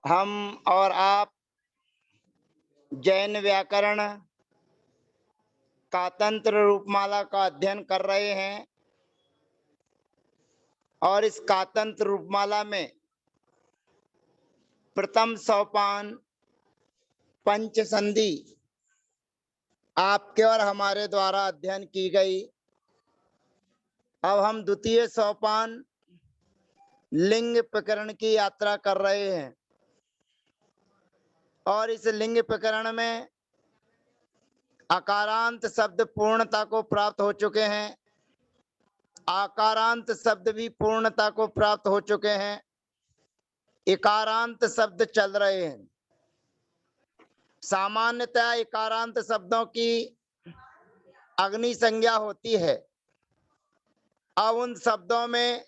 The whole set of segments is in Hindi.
हम और आप जैन व्याकरण का तंत्र रूपमाला का अध्ययन कर रहे हैं और इस कातंत्र रूपमाला में प्रथम सोपान पंच संधि आपके और हमारे द्वारा अध्ययन की गई। अब हम द्वितीय सोपान लिंग प्रकरण की यात्रा कर रहे हैं और इस लिंग प्रकरण में आकारांत शब्द पूर्णता को प्राप्त हो चुके हैं, आकारांत शब्द भी पूर्णता को प्राप्त हो चुके हैं, इकारांत शब्द चल रहे हैं। सामान्यतः इकारांत शब्दों की अग्नि संज्ञा होती है। अब उन शब्दों में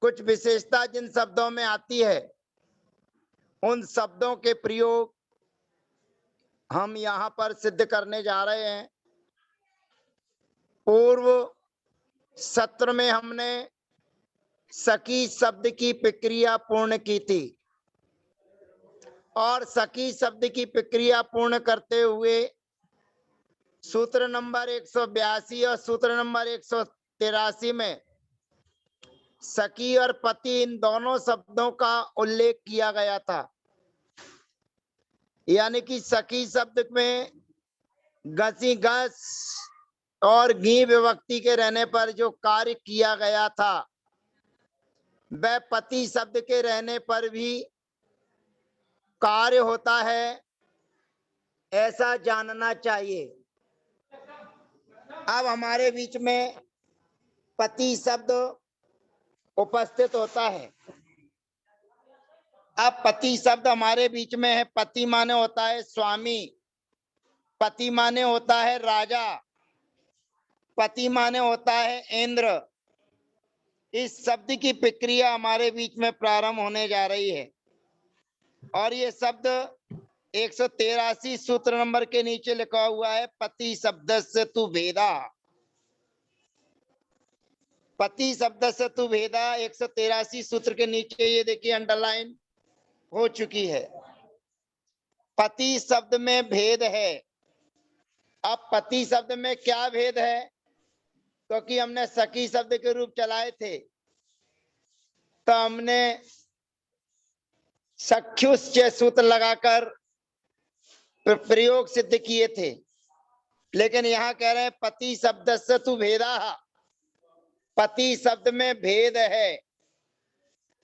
कुछ विशेषता जिन शब्दों में आती है, उन शब्दों के प्रयोग हम यहाँ पर सिद्ध करने जा रहे हैं। पूर्व सत्र में हमने सखी शब्द की प्रक्रिया पूर्ण की थी और सखी शब्द की प्रक्रिया पूर्ण करते हुए सूत्र नंबर 182 और सूत्र नंबर 183 में सखी और पति इन दोनों शब्दों का उल्लेख किया गया था। यानी कि सखी शब्द में गसी गस और घी विभक्ति के रहने पर जो कार्य किया गया था, वह पति शब्द के रहने पर भी कार्य होता है, ऐसा जानना चाहिए। अब हमारे बीच में पति शब्द उपस्थित होता है। अब पति शब्द हमारे बीच में है। पति माने होता है स्वामी, पति माने होता है राजा, पति माने होता है इंद्र। इस शब्द की प्रक्रिया हमारे बीच में प्रारंभ होने जा रही है और ये शब्द 183 सूत्र नंबर के नीचे लिखा हुआ है, पति शब्द से तू भेदा। पति शब्द से तू भेदा 183 सूत्र के नीचे ये देखिए अंडरलाइन हो चुकी है। पति शब्द में भेद है। अब पति शब्द में क्या भेद है? क्योंकि हमने सखी शब्द के रूप चलाए थे तो हमने सख्युष्य सूत्र लगाकर प्रयोग सिद्ध किए थे, लेकिन यहाँ कह रहे हैं पति शब्द से तू भेदा। पति शब्द में भेद है।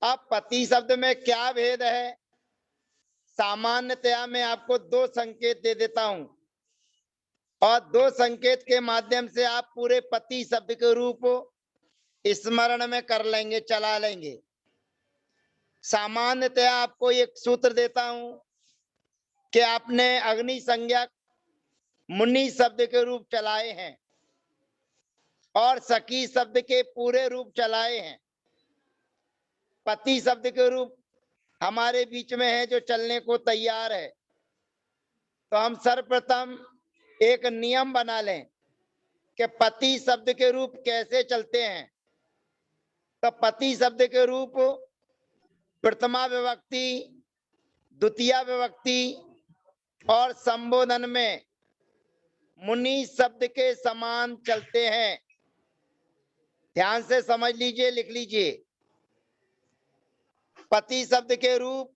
अब पति शब्द में क्या भेद है? सामान्यतया मैं आपको दो संकेत दे देता हूं और दो संकेत के माध्यम से आप पूरे पति शब्द के रूप स्मरण में कर लेंगे, चला लेंगे। सामान्यतया आपको एक सूत्र देता हूं कि आपने अग्नि संज्ञा मुनि शब्द के रूप चलाए हैं और सखी शब्द के पूरे रूप चलाए हैं। पति शब्द के रूप हमारे बीच में है जो चलने को तैयार है। तो हम सर्वप्रथम एक नियम बना लें कि पति शब्द के रूप कैसे चलते हैं। तो पति शब्द के रूप प्रथमा विभक्ति, द्वितीया विभक्ति और संबोधन में मुनि शब्द के समान चलते हैं। ध्यान से समझ लीजिए, लिख लीजिए। पति शब्द के रूप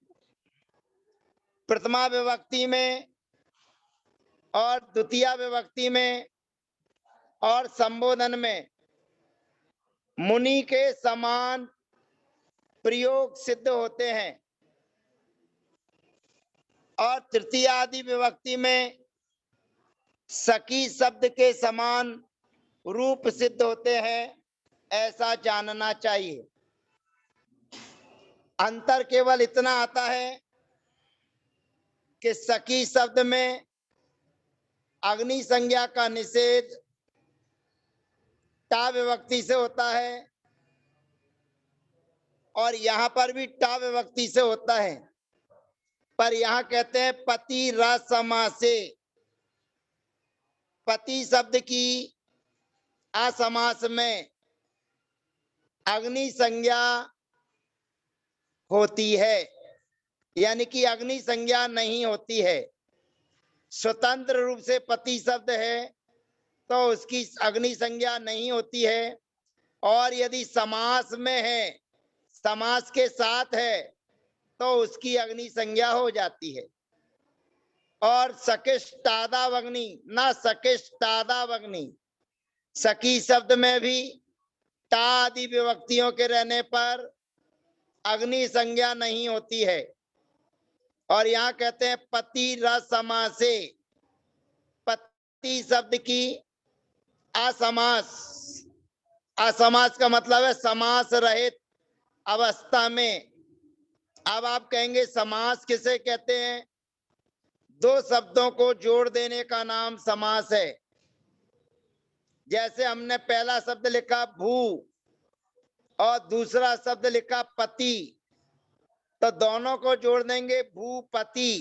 प्रथमा विभक्ति में और द्वितीया विभक्ति में और संबोधन में मुनि के समान प्रयोग सिद्ध होते हैं और तृतीय आदि विभक्ति में सखी शब्द के समान रूप सिद्ध होते हैं, ऐसा जानना चाहिए। अंतर केवल इतना आता है कि सखी शब्द में अग्नि संज्ञा का निषेध टा विभक्ति से होता है और यहां पर भी टा विभक्ति से होता है, पर यहां कहते हैं पति रसमासे। पति शब्द की असमास में अग्नि संज्ञा होती है। यानी कि अग्नि संज्ञा नहीं होती है। स्वतंत्र रूप से पति शब्द है तो उसकी अग्नि संज्ञा नहीं होती है, और यदि समास में है, समास के साथ है, तो उसकी अग्नि संज्ञा हो जाती है। और सकिष्टादावग्नि, न सकिष्टादावग्नि, सखी शब्द में भी टा आदि विभक्तियों के रहने पर अग्नि संज्ञा नहीं होती है। और यहाँ कहते हैं पति रसमासे, पति शब्द की असमास, असमास का मतलब है समास रहित अवस्था में। अब आप कहेंगे समास किसे कहते हैं? दो शब्दों को जोड़ देने का नाम समास है। जैसे हमने पहला शब्द लिखा भू और दूसरा शब्द लिखा पति, तो दोनों को जोड़ देंगे भूपति।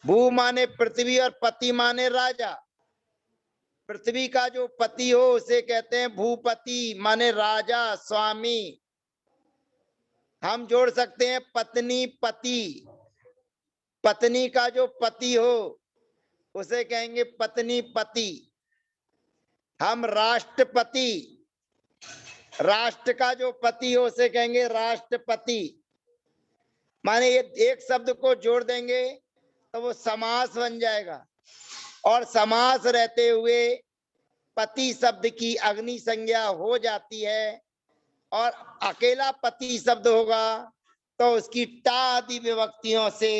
भू माने पृथ्वी और पति माने राजा। पृथ्वी का जो पति हो उसे कहते हैं भूपति, माने राजा, स्वामी। हम जोड़ सकते हैं पत्नी पति, पत्नी का जो पति हो उसे कहेंगे पत्नी पति। हम राष्ट्रपति, राष्ट्र का जो पति हो उसे कहेंगे राष्ट्रपति। माने ये एक शब्द को जोड़ देंगे तो वो समास बन जाएगा, और समास रहते हुए पति शब्द की अग्नि संज्ञा हो जाती है। और अकेला पति शब्द होगा तो उसकी टा आदि विभक्तियों से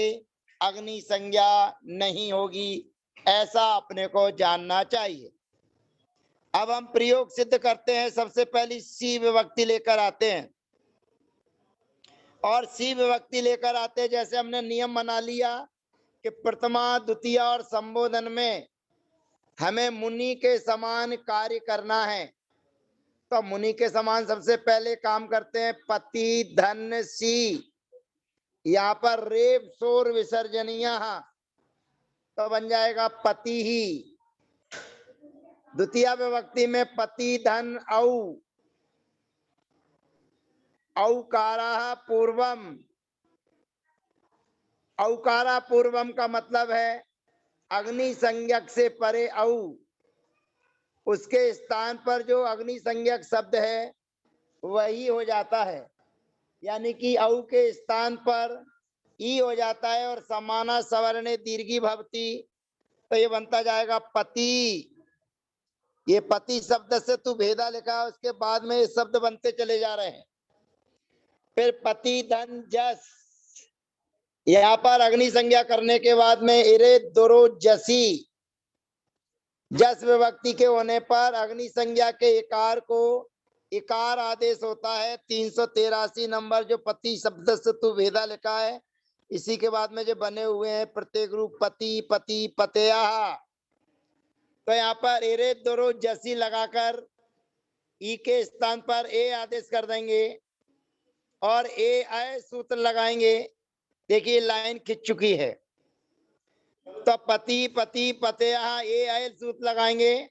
अग्नि संज्ञा नहीं होगी। ऐसा अपने को जानना चाहिए। अब हम प्रयोग सिद्ध करते हैं। सबसे पहली सी विभक्ति लेकर आते हैं, और सी विभक्ति लेकर आते हैं जैसे हमने नियम बना लिया कि प्रथमा द्वितीय और संबोधन में हमें मुनि के समान कार्य करना है। तो मुनि के समान सबसे पहले काम करते हैं पति धन सी। यहाँ पर रेप शोर विसर्जनीय, तो बन जाएगा पति ही। द्वितीय विभक्ति में पति धन औ, औकारा पूर्वम। औकारा पूर्वम का मतलब है अग्नि संज्ञक से परे औ, उसके स्थान पर जो अग्नि संज्ञक शब्द है वही हो जाता है। यानी कि औ के स्थान पर ई हो जाता है और समाना सवर्णे दीर्घी भवती, तो ये बनता जाएगा पति। ये पति शब्द से तू भेदा लिखा, उसके बाद में ये शब्द बनते चले जा रहे हैं। फिर पति धन जस, यहाँ पर अग्नि संज्ञा करने के बाद में इरे दुरो जसी, जस विभक्ति के होने पर अग्नि संज्ञा के इकार को इकार आदेश होता है। 383 नंबर जो पति शब्द से तू भेदा लिखा है, इसी के बाद में जो बने हुए हैं प्रत्येक रूप पति पति पतया, तो यहाँ पर एरे दोरो जसी लगाकर ई के स्थान पर ए आदेश कर देंगे और ए आय सूत्र लगाएंगे। देखिए लाइन खिंच चुकी है, तो पति पति पतया ए आय सूत्र लगाएंगे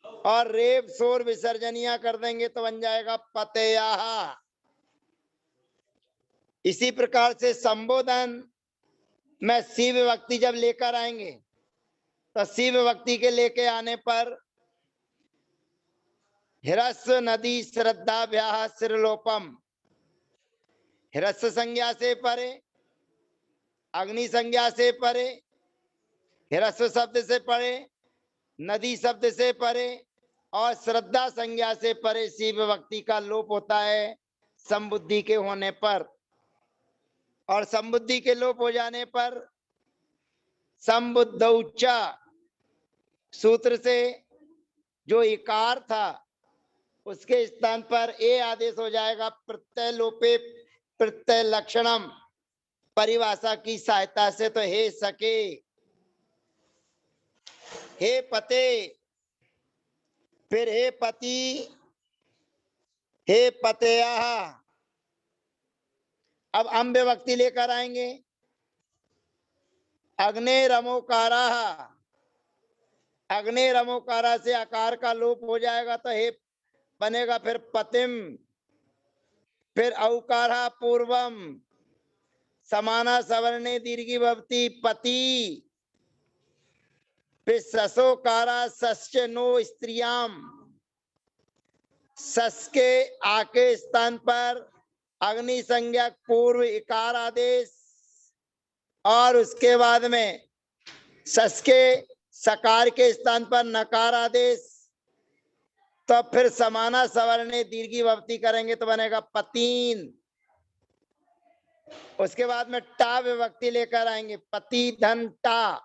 और रेप शोर विसर्जनिया कर देंगे तो बन जाएगा पतया। इसी प्रकार से संबोधन में सी विभक्ति जब लेकर आएंगे तो सी विभक्ति के लेके आने पर हिरस्व नदी श्रद्धा व्याह सिरलोपम, हिरस्व संज्ञा से परे, अग्नि संज्ञा से परे, हिरस्व शब्द से परे, नदी शब्द से परे और श्रद्धा संज्ञा से परे सी विभक्ति का लोप होता है संबुद्धि के होने पर। और संबुद्धि के लोप हो जाने पर संबुद्धौचा सूत्र से जो इकार था उसके स्थान पर ए आदेश हो जाएगा प्रत्यय लोपे प्रत्यय लक्षणम परिभाषा की सहायता से। तो हे सके, हे पते, फिर हे पति, हे पतया। अब अम विभक्ति लेकर आएंगे, अग्ने रमोकारा, अग्ने रमोकारा से आकार का लोप हो जाएगा तो हे बनेगा फिर पतिम, फिर औकारा पूर्वम, समाना सवर्णे दीर्घी भवती पति, फिर ससोकारा सश्च नो स्त्रियाम, सस के आके स्थान पर अग्नि संज्ञक पूर्व इकार आदेश, और उसके बाद में सस के सकार के स्थान पर नकार आदेश। तो फिर समाना सवर्णे दीर्घी भवती करेंगे तो बनेगा पतीन। उसके बाद में टा विभक्ति लेकर आएंगे, पति धन टा।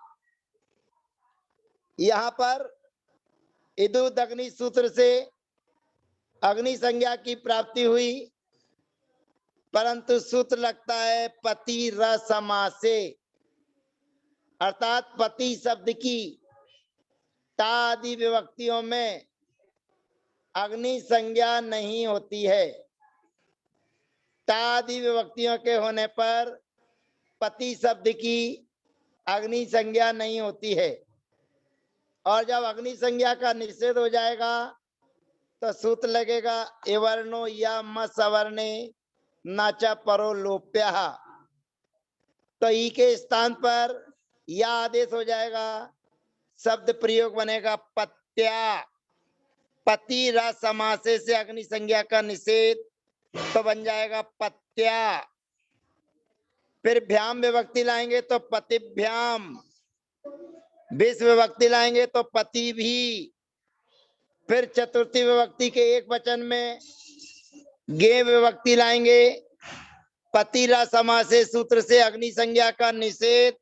यहां पर इदुद अग्नि सूत्र से अग्नि संज्ञा की प्राप्ति हुई, परंतु सूत्र लगता है पति र समासे, अर्थात पति शब्द की टा आदि विभक्तियों में अग्नि संज्ञा नहीं होती है। टा आदि विभक्तियों के होने पर पति शब्द की अग्नि संज्ञा नहीं होती है, और जब अग्नि संज्ञा का निषेध हो जाएगा तो सूत्र लगेगा एवर्णो या म सवर्णे नाचा परो लोप्य। तो ई के स्थान पर या आदेश हो जाएगा, शब्द प्रयोग बनेगा पत्या। पति र समासे से अग्नि संज्ञा का निषेध, तो बन जाएगा पत्या। फिर भ्याम विभक्ति लाएंगे तो पतिभ्याम, विष विभक्ति लाएंगे तो पति भी। फिर चतुर्थी विभक्ति के एक वचन में गे विभक्ति लाएंगे, पति रा समासे सूत्र से अग्नि संज्ञा का निषेध,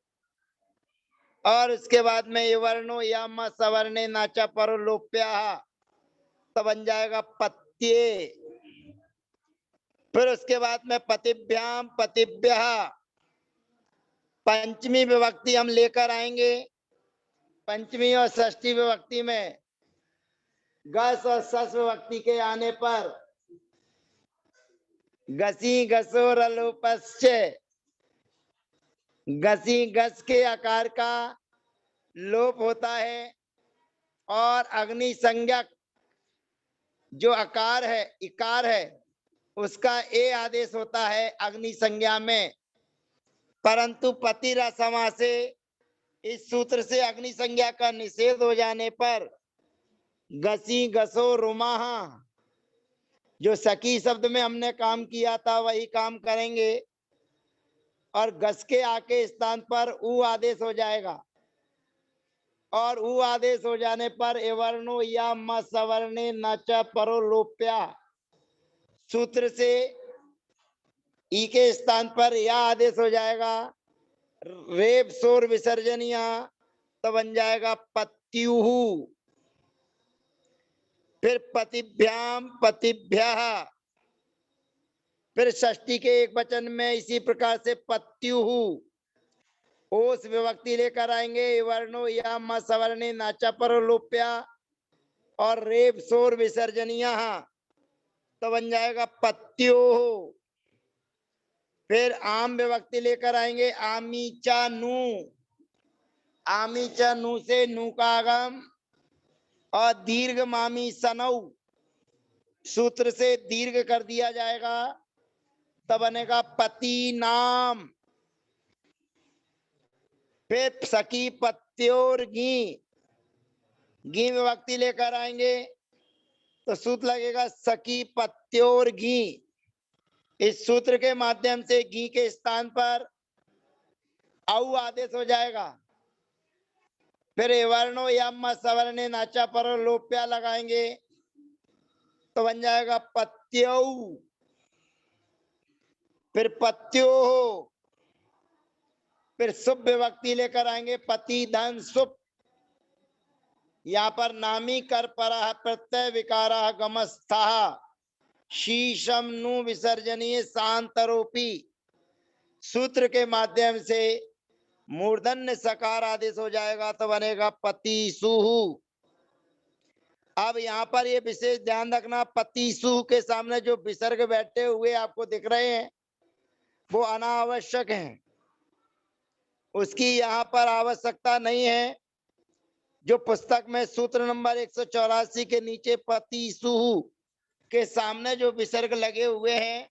और उसके बाद में ये वर्णो या म सवर्णे नाचा परो लोप्या, तो बन जाएगा पत्ये। फिर उसके बाद में पतिभ्याम पतिभ्य, पंचमी विभक्ति हम लेकर आएंगे। पंचमी और षष्ठी विभक्ति में गस और सस विभक्ति के आने पर गसी गसो रलोपश्च, गसी गस के आकार का लोप होता है, और अग्नि संज्ञक जो आकार है इकार है उसका ए आदेश होता है अग्नि संज्ञा में। परंतु पति र समासे इस सूत्र से अग्नि संज्ञा का निषेध हो जाने पर गसी गसो रुमाह, जो सखी शब्द में हमने काम किया था वही काम करेंगे, और गस के आके स्थान पर उ आदेश हो जाएगा, और उ आदेश हो जाने पर एवर्णो या म सवर्णे नच परो लोप्या सूत्र से ई के स्थान पर या आदेश हो जाएगा, रेप सोर विसर्जनिया, तो बन जाएगा पत्युहु। फिर पतिभ्याम पतिभ्यः, फिर षष्ठी के एक वचन में इसी प्रकार से पत्युहु ओस विभक्ति लेकर आएंगे, वर्णो या म सवर्णे नाचा पर लोप्या, और रेप सोर विसर्जनिया, तो बन जाएगा पत्योः। फिर आम विभक्ति लेकर आएंगे, आमीचा नू, आमीचा नू से नू का आगम, और दीर्घ मामी सनऊ सूत्र से दीर्घ कर दिया जाएगा, तब बनेगा पति नाम। फिर सखी पत्योर घी, घी विभक्ति लेकर आएंगे तो सूत्र लगेगा सखी पत्योर घी। इस सूत्र के माध्यम से घी के स्थान पर औ आदेश हो जाएगा। फिर वर्णो यम सवर्णे नाचा पर लोप्या लगाएंगे तो बन जाएगा पत्यो। फिर पत्यो हो, फिर शुभ विभक्ति लेकर आएंगे, पति धन शुभ। यहाँ पर नामी कर पर प्रत्यय विकार गमस्था शीशम नु विसर्जनीय शांतरोपी सूत्र के माध्यम से मूर्धन्य सकार आदेश हो जाएगा तो बनेगा पति सुहु। अब यहाँ पर ये विशेष ध्यान रखना, पति सुहु के सामने जो विसर्ग बैठे हुए आपको दिख रहे हैं वो अनावश्यक हैं, उसकी यहाँ पर आवश्यकता नहीं है। जो पुस्तक में सूत्र नंबर 184 के नीचे पति सुहु के सामने जो विसर्ग लगे हुए हैं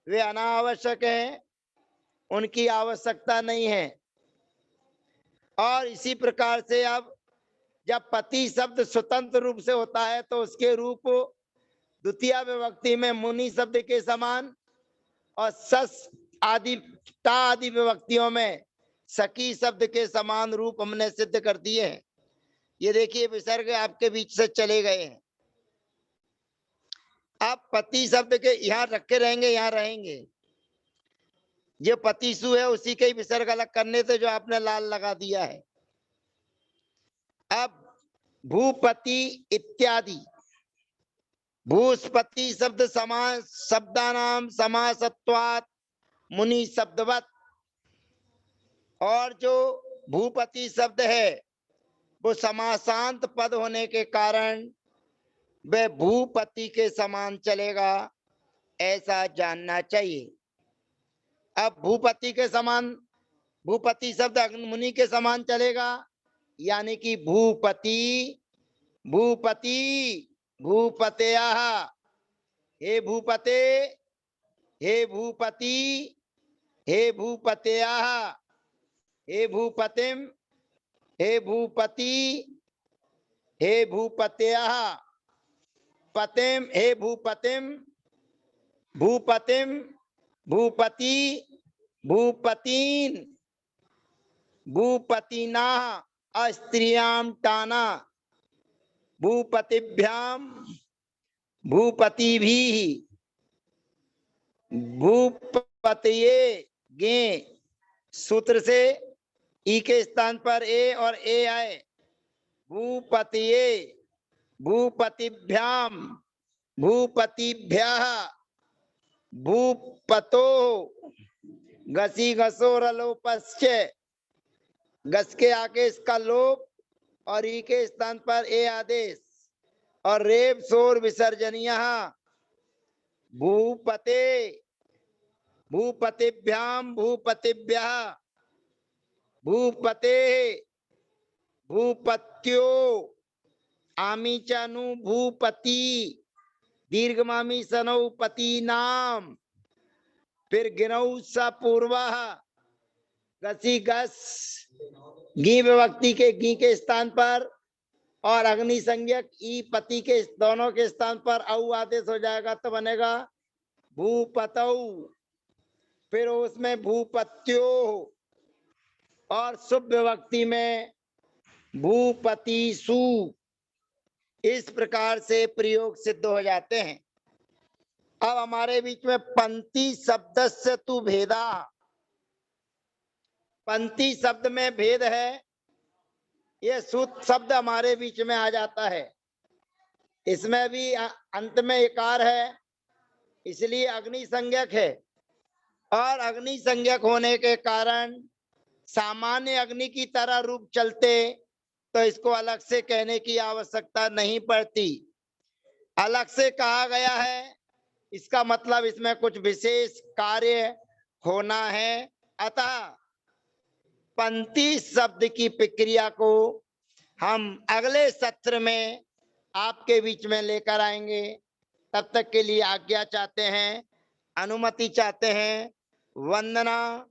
वे अनावश्यक हैं, उनकी आवश्यकता नहीं है। और इसी प्रकार से अब जब पति शब्द स्वतंत्र रूप से होता है तो उसके रूप द्वितीय विभक्ति में मुनि शब्द के समान और सस आदि ता आदि विभक्तियों में सखी शब्द के समान रूप हमने सिद्ध कर दिए हैं। ये देखिए विसर्ग आपके बीच से चले गए हैं। आप पति शब्द के यहाँ रखे रहेंगे, यहाँ रहेंगे। जो पतिसु है उसी के ही विसर्ग अलग करने थे जो आपने लाल लगा दिया है। अब भूपति इत्यादि भूस्पति शब्द समास शब्दानाम समासत्वात् मुनि शब्दवत, और जो भूपति शब्द है वो समासांत पद होने के कारण वह भूपति के समान चलेगा, ऐसा जानना चाहिए। अब भूपति के समान, भूपति शब्द मुनि के समान चलेगा, यानी कि भूपति भूपति भूपतयः, हे भूपते, हे भूपति, हे भूपतयः, हे भूपतिम, हे भूपति, हे भूपतयः, पतिम, हे भूपतिम, भूपतिम, भूपति, भूपतीन, भूपतिना अस्त्रियां टाना, भूपतिभ्याम, भूपतिभिः, भूपतये गे, सूत्र से ई के स्थान पर ए और ए आए, भूपतये, भूपतिभ्याम, भूपतिभ्यः, भूपतो, घसी घसो रलोपश्च, घस के आगे इसका लोप और ई के स्थान पर ए आदेश, और रेप शोर विसर्जनीय, भूपते, भूपतिभ्याम, भूपतिभ्यः, भूपते, भूपत्यो, आमीचानु भूपति, दीर्घमामी सनौ पति नाम, फिर गिनौ स पूर्व, गसी गस, गी विभक्ति के गी के स्थान पर और अग्नि संज्ञक ई पति के दोनों के स्थान पर औ आदेश हो जाएगा तो बनेगा भूपतौ, फिर उसमें भूपत्यो, और शुभ विभक्ति में भूपतिषु। इस प्रकार से प्रयोग सिद्ध हो जाते हैं। अब हमारे बीच में पंक्ति शब्द से तू भेदा, पंक्ति शब्द में भेद है, ये सूत्र शब्द हमारे बीच में आ जाता है। इसमें भी अंत में इकार है, इसलिए अग्नि संज्ञक है, और अग्नि संज्ञक होने के कारण सामान्य अग्नि की तरह रूप चलते तो इसको अलग से कहने की आवश्यकता नहीं पड़ती। अलग से कहा गया है, इसका मतलब इसमें कुछ विशेष कार्य होना है। अतः पंक्ति शब्द की प्रक्रिया को हम अगले सत्र में आपके बीच में लेकर आएंगे। तब तक के लिए आज्ञा चाहते हैं, अनुमति चाहते हैं। वंदना,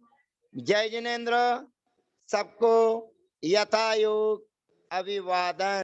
जय जिनेन्द्र, सबको यथा योग अभिवादन।